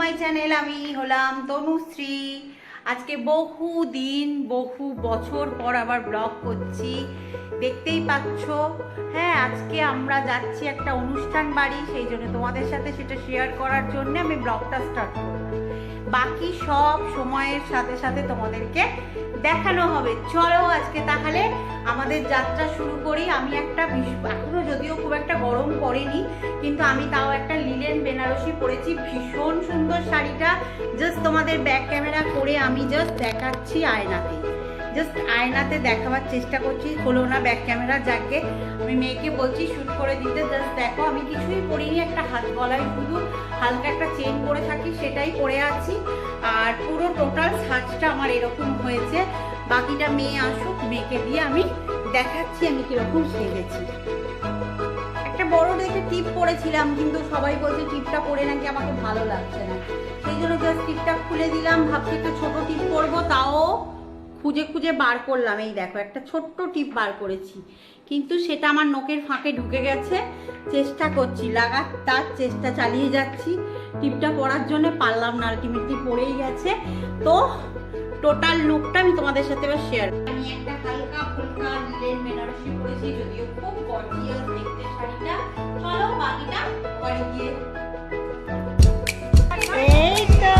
My channel. আমি হলাম তনুশ্রী। আজকে বহু দিন বহু বছর পর আবার ব্লগ করছি, দেখতেই পাচ্ছ। হ্যাঁ, আজকে আমরা যাচ্ছি একটা অনুষ্ঠান বাড়ি, সেই জন্য তোমাদের সাথে সেটা শেয়ার করার জন্য আমি ব্লগটা স্টার্ট করলাম। বাকি সব সময়ের সাথে সাথে তোমাদেরকে দেখানো হবে। চলো আজকে তাহলে আমাদের যাত্রা শুরু করি। আমি একটা এখনো যদিও খুব একটা গরম পড়েনি, কিন্তু আমি তাও একটা লিলেন বেনারসি পরেছি, ভীষণ সুন্দর শাড়িটা। জাস্ট তোমাদের ব্যাক ক্যামেরা করে আমি জাস্ট দেখাচ্ছি আয়নাতে, জাস্ট আয়নাতে দেখাবার চেষ্টা করছি। হলো না ব্যাক ক্যামেরা, যাকে আমি মেয়েকে বলছি শ্যুট করে দিতে। জাস্ট দেখো, আমি কিছুই পরিনি, একটা হাত গলায় শুধু হালকা একটা চেন পরে থাকি, সেটাই পরে আছি। আর পুরো টোটাল সাজটা আমার এরকম হয়েছে। বাকিটা মেয়ে আসুক, মেয়েকে দিয়ে আমি দেখাচ্ছি আমি কিরকম সেজেছি। একটা বড় দেখে টিপ পরেছিলাম, কিন্তু সবাই বলছে টিপটা পরে নাকি আমাকে ভালো লাগছে না, সেই জন্য জাস্ট টিপটা খুলে দিলাম। ভাবছি একটা ছোট টিপ পরবো, তাও খুঁজে খুঁজে বার করলাম। এই দেখো, একটা ছোট্ট টিপ বার করেছি, কিন্তু সেটা আমার নোকের ফাঁকে ঢুকে গেছে। চেষ্টা করছি, লাগাতার চেষ্টা চালিয়ে যাচ্ছি টিপটা পরার জন্য, পারলাম না, আলটিমেটলি পড়েই গেছে। তো টোটাল লুকটা আমি তোমাদের সাথে এবার শেয়ার। আমি একটা হালকা ফুলকা লিলেন বেনারসি পরেছি, যদিও খুব গর্জিয়াস দেখতে শাড়িটা। চলো বাকিটা বাড়ি গিয়ে এই তো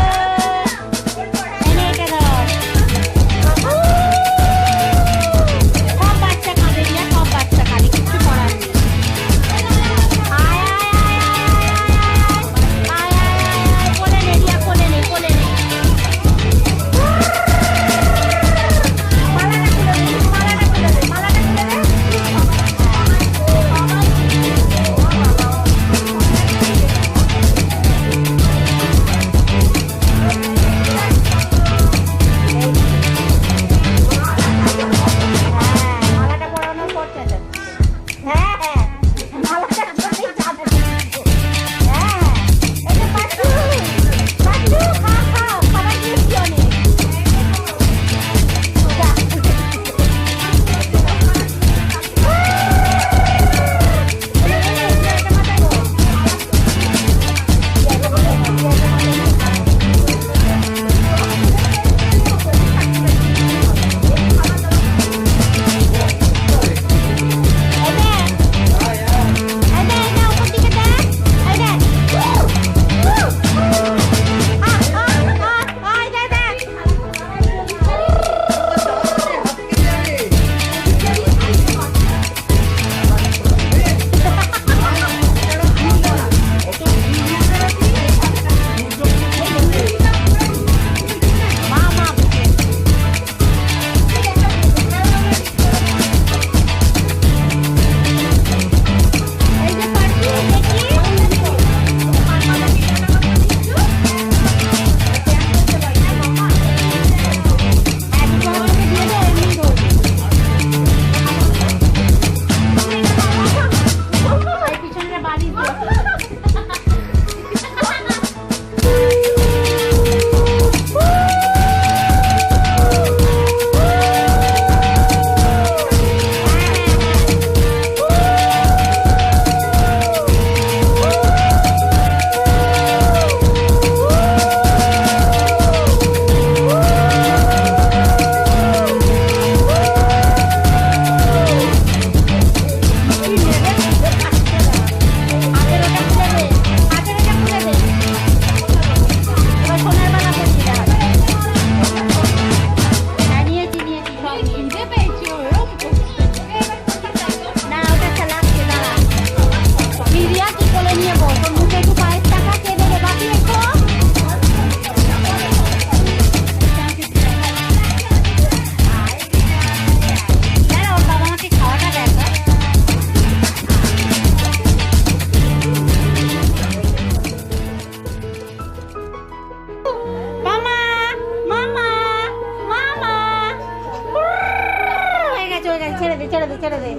ছেড়ে দে।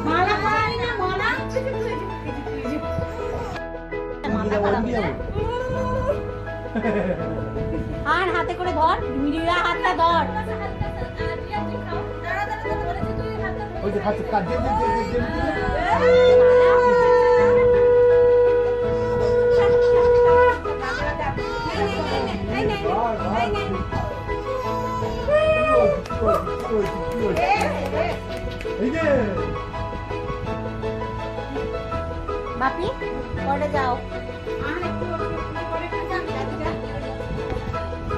মালা পরালি না মালা, আর হাতে করে ধর, মিডিয়া হাতটা ধর। ওই যে হাতে কাট দে। বাপি পরে যাও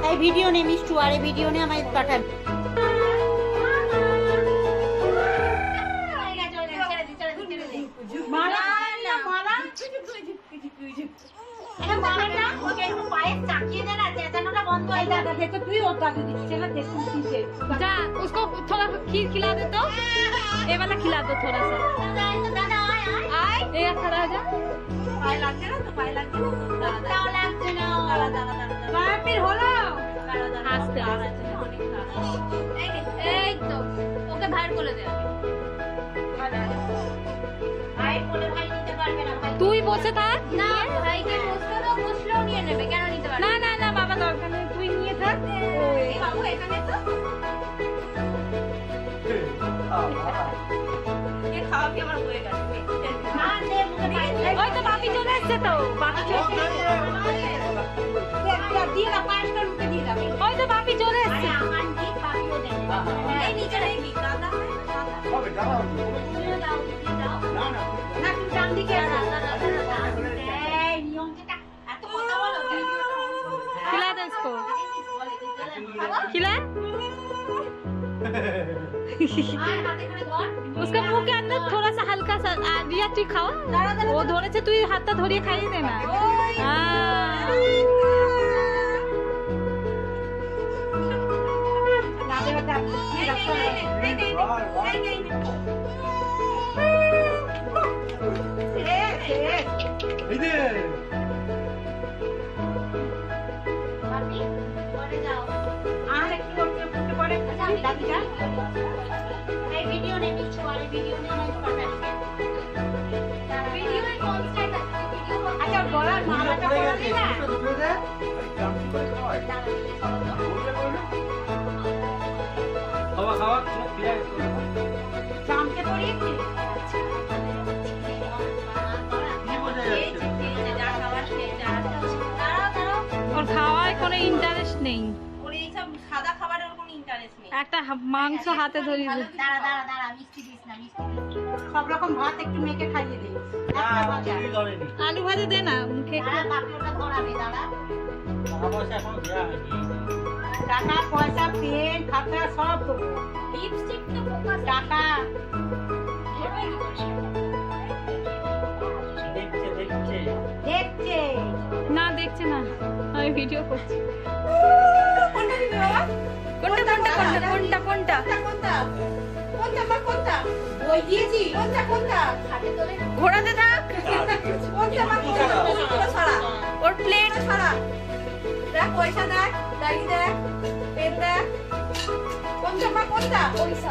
এই ভিডিও নে মিষ্টু আর এই ভিডিও নে আমায় পাঠাবি उसको थोड़ा खीर खिला दे तो ये वाला खिला दो थोड़ा सा ये खड़ा हो जा আস্তে এই তো ওকে ভাইর করে দে তুই বসে থাক না ভাইকে বসতে দাও বসলেও নিয়ে নেবে কেন নিতে পারবে না না না বাবা দরকার নেই তুই নিয়ে থাক এই বাবু এখানে তো এ খাওয়া কি আমার হয়ে গেছে না নে ওই তো বাপি চলে এসেছে তো বাপি চলে দিয়ে না পাঁচটা রুটি দিয়ে দাও ওই তো বাপি চলে এসেছে আমান কি বাপিও দেন এই নিচে রেখে দাদা হবে দাও দিয়ে দাও না না না তুমি ডান দিকে এই নিয়মটা এত কথা বলো खिला दो इसको खिला उसका मुंह के अंदर थोड़ा सा हल्का सा रिया तू खाओ वो धोने से तू हाथ धोरिए खाई देना वीडियो ने मिक्स वाले वीडियो ने मैं पढ़ा वीडियो में कौन सा वीडियो अच्छा बड़ा माला का बड़ा नहीं ना खावा खावा शाम के पड़ी और খাওয়ায় কোনো ইন্টারেস্ট নেই সাদা খাবারের কোনো ইন্টারেস্ট নেই একটা মাংস হাতে ধরিয়ে দে দাঁড়া দাঁড়া দাঁড়া মিষ্টি দিস না মিষ্টি সব রকম ভাত একটু মেখে খাইয়ে দে আলু ভাজা দে না মুখে বাকি ওটা ধরাবে দাঁড়া টাকা পয়সা এখন দেয়া হয়নি টাকা পয়সা পেন খাতা সব দেবো লিপস্টিক তো ফোকাস টাকা দেখছে না দেখছে না আমি ভিডিও করছি কোনটা দিবি বাবা কোনটা কোনটা বই দিয়েছি কোনটা ঘোরাতে থাক ওর প্লেট ছাড়া দেখ পয়সা দেখ ডাইরি দেখ পেন দেখ কোনটা পয়সা